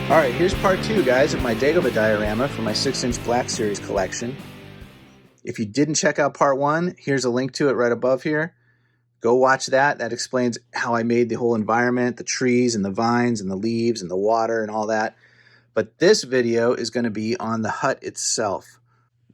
All right, here's part 2, guys, of my Dagobah diorama for my 6-inch Black Series collection. If you didn't check out part 1, here's a link to it right above here. Go watch that. That explains how I made the whole environment, the trees and the vines and the leaves and the water and all that. But this video is going to be on the hut itself.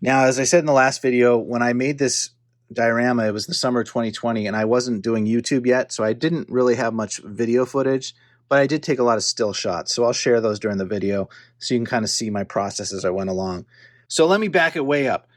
Now, as I said in the last video, when I made this diorama, it was the summer of 2020, and I wasn't doing YouTube yet, so I didn't really have much video footage. But I did take a lot of still shots, so I'll share those during the video so you can kind of see my process as I went along. So let me back it way up.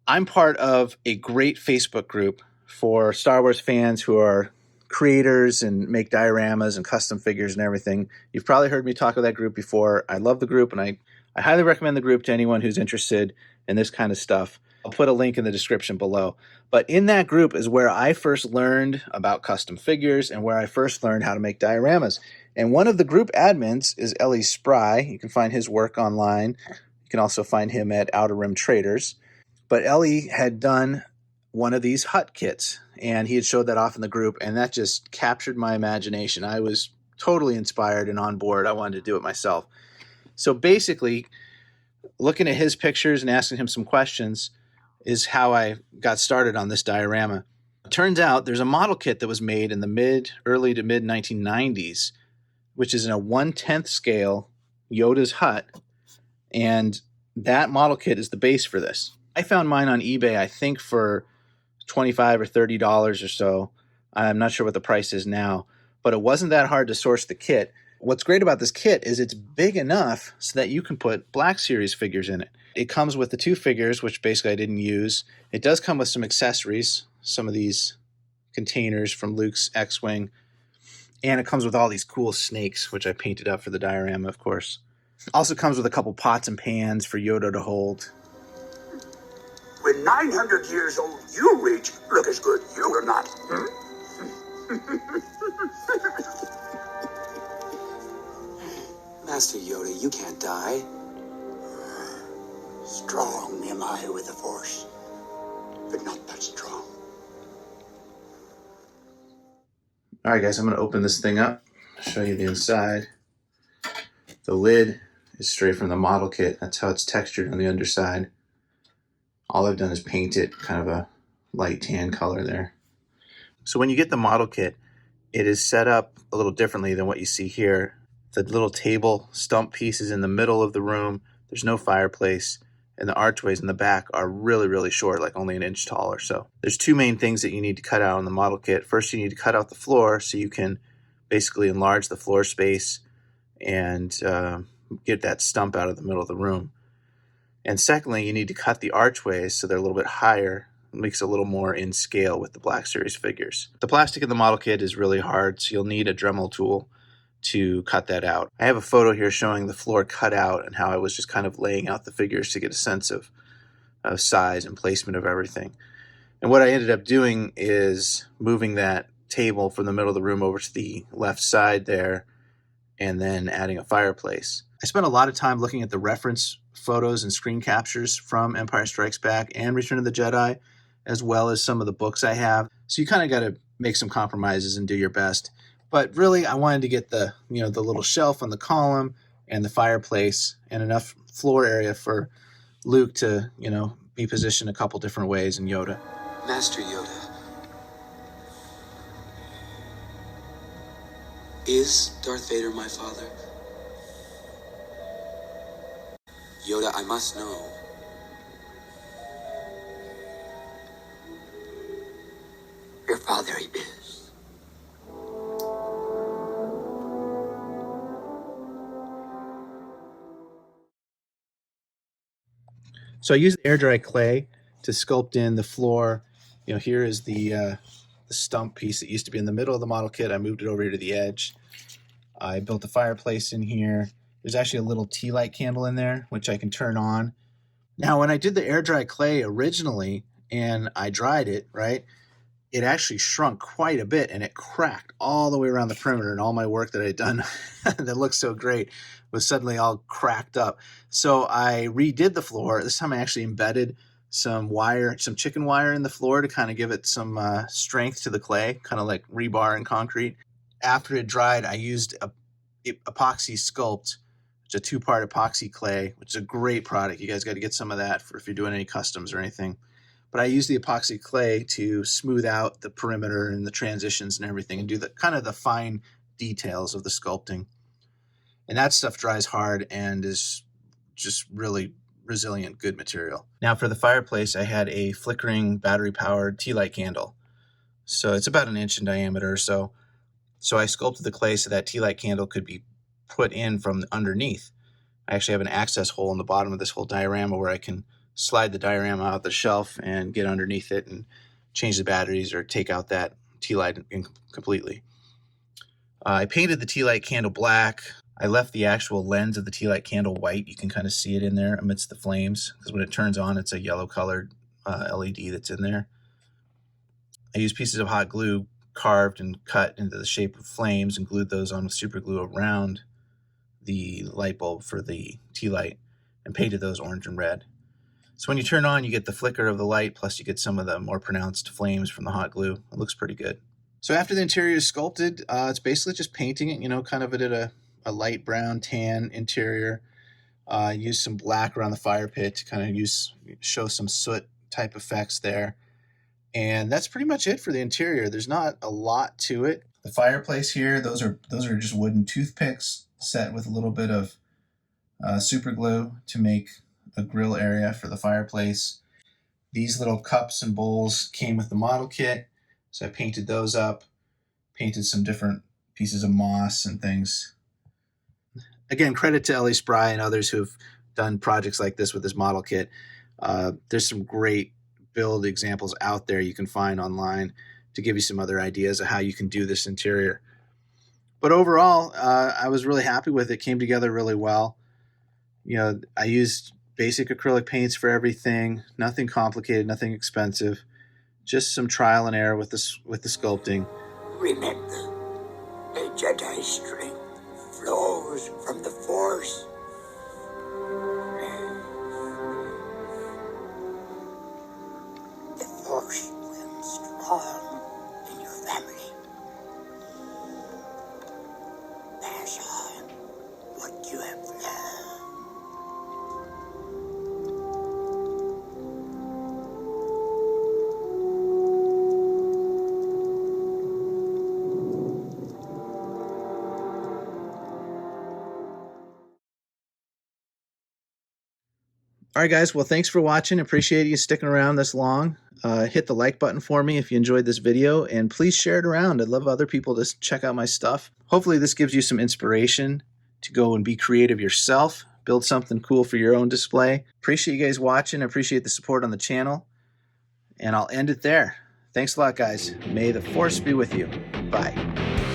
I'm part of a great Facebook group for Star Wars fans who are creators and make dioramas and custom figures and everything. You've probably heard me talk about that group before. I love the group, and I highly recommend the group to anyone who's interested in this kind of stuff. I'll put a link in the description below. But in that group is where I first learned about custom figures and where I first learned how to make dioramas. And one of the group admins is Ellie Spry. You can find his work online. You can also find him at Outer Rim Traders. But Ellie had done one of these hut kits, and he had showed that off in the group, and that just captured my imagination. I was totally inspired and on board. I wanted to do it myself. So basically, looking at his pictures and asking him some questions is how I got started on this diorama. It turns out there's a model kit that was made in the early to mid 1990s, which is in a 1/10 scale Yoda's hut, and that model kit is the base for this. I found mine on eBay, I think for $25 or $30 or so. I'm not sure what the price is now, but it wasn't that hard to source the kit. What's great about this kit is it's big enough so that you can put Black Series figures in it. It comes with the 2 figures, which basically I didn't use. It does come with some accessories, some of these containers from Luke's X-Wing, and it comes with all these cool snakes, which I painted up for the diorama, of course. Also comes with a couple pots and pans for Yoda to hold. When 900 years old you reach, look as good you will not. Master Yoda, you can't die. Strong am I with the Force, but not that strong. All right, guys, I'm going to open this thing up, show you the inside. The lid is straight from the model kit. That's how it's textured on the underside. All I've done is paint it kind of a light tan color there. So when you get the model kit, it is set up a little differently than what you see here. The little table stump piece is in the middle of the room. There's no fireplace, and the archways in the back are really, really short, like only an inch tall or so. There's 2 main things that you need to cut out on the model kit. First, you need to cut out the floor so you can basically enlarge the floor space and get that stump out of the middle of the room. And secondly, you need to cut the archways so they're a little bit higher. It makes it a little more in scale with the Black Series figures. The plastic in the model kit is really hard, so you'll need a Dremel tool to cut that out. I have a photo here showing the floor cut out and how I was just kind of laying out the figures to get a sense of size and placement of everything. And what I ended up doing is moving that table from the middle of the room over to the left side there and then adding a fireplace. I spent a lot of time looking at the reference photos and screen captures from Empire Strikes Back and Return of the Jedi, as well as some of the books I have. So you kind of got to make some compromises and do your best. But really, I wanted to get the little shelf on the column and the fireplace and enough floor area for Luke to, be positioned a couple different ways, and Yoda. Master Yoda, is Darth Vader my father? Yoda, I must know. Your father he is. So I used air dry clay to sculpt in the floor. Here is the stump piece that used to be in the middle of the model kit. I moved it over here to the edge. I built a fireplace in here. There's actually a little tealight candle in there, which I can turn on. Now, when I did the air dry clay originally and I dried it, right, it actually shrunk quite a bit and it cracked all the way around the perimeter, and all my work that I had done that looked so great was suddenly all cracked up. So I redid the floor. This time I actually embedded some wire, some chicken wire in the floor to kind of give it some strength to the clay, kind of like rebar and concrete. After it dried, I used Apoxie Sculpt which is a 2-part epoxy clay, which is a great product. You guys got to get some of that for if you're doing any customs or anything. But I use the epoxy clay to smooth out the perimeter and the transitions and everything, and do the kind of the fine details of the sculpting. And that stuff dries hard and is just really resilient, good material. Now for the fireplace, I had a flickering battery-powered tealight candle. So it's about 1 inch in diameter or so. So I sculpted the clay so that tealight candle could be put in from underneath. I actually have an access hole in the bottom of this whole diorama where I can slide the diorama out the shelf and get underneath it and change the batteries or take out that tealight completely. I painted the tealight candle black. I left the actual lens of the tealight candle white. You can kind of see it in there amidst the flames, because when it turns on, it's a yellow colored LED that's in there. I used pieces of hot glue carved and cut into the shape of flames and glued those on with super glue around the light bulb for the tealight and painted those orange and red. So when you turn on, you get the flicker of the light, plus you get some of the more pronounced flames from the hot glue. It looks pretty good. So after the interior is sculpted, it's basically just painting it, kind of at a light brown tan interior. Use some black around the fire pit to kind of show some soot type effects there. And that's pretty much it for the interior. There's not a lot to it. The fireplace here, those are just wooden toothpicks set with a little bit of super glue to make a grill area for the fireplace. These little cups and bowls came with the model kit, so I painted those up, painted some different pieces of moss and things. Again, credit to Ellie Spry and others who have done projects like this with this model kit. There's some great build examples out there you can find online to give you some other ideas of how you can do this interior. But overall, I was really happy with it. It came together really well. I used basic acrylic paints for everything, nothing complicated, nothing expensive, just some trial and error with the sculpting. Remember, the Jedi strength flows from the Force. The Force will strong in your family. Pass on what you have learned. All right, guys. Well, thanks for watching. Appreciate you sticking around this long. Hit the like button for me if you enjoyed this video, and please share it around. I'd love other people to check out my stuff. Hopefully this gives you some inspiration to go and be creative yourself, build something cool for your own display. Appreciate you guys watching. I appreciate the support on the channel, and I'll end it there. Thanks a lot, guys. May the Force be with you. Bye.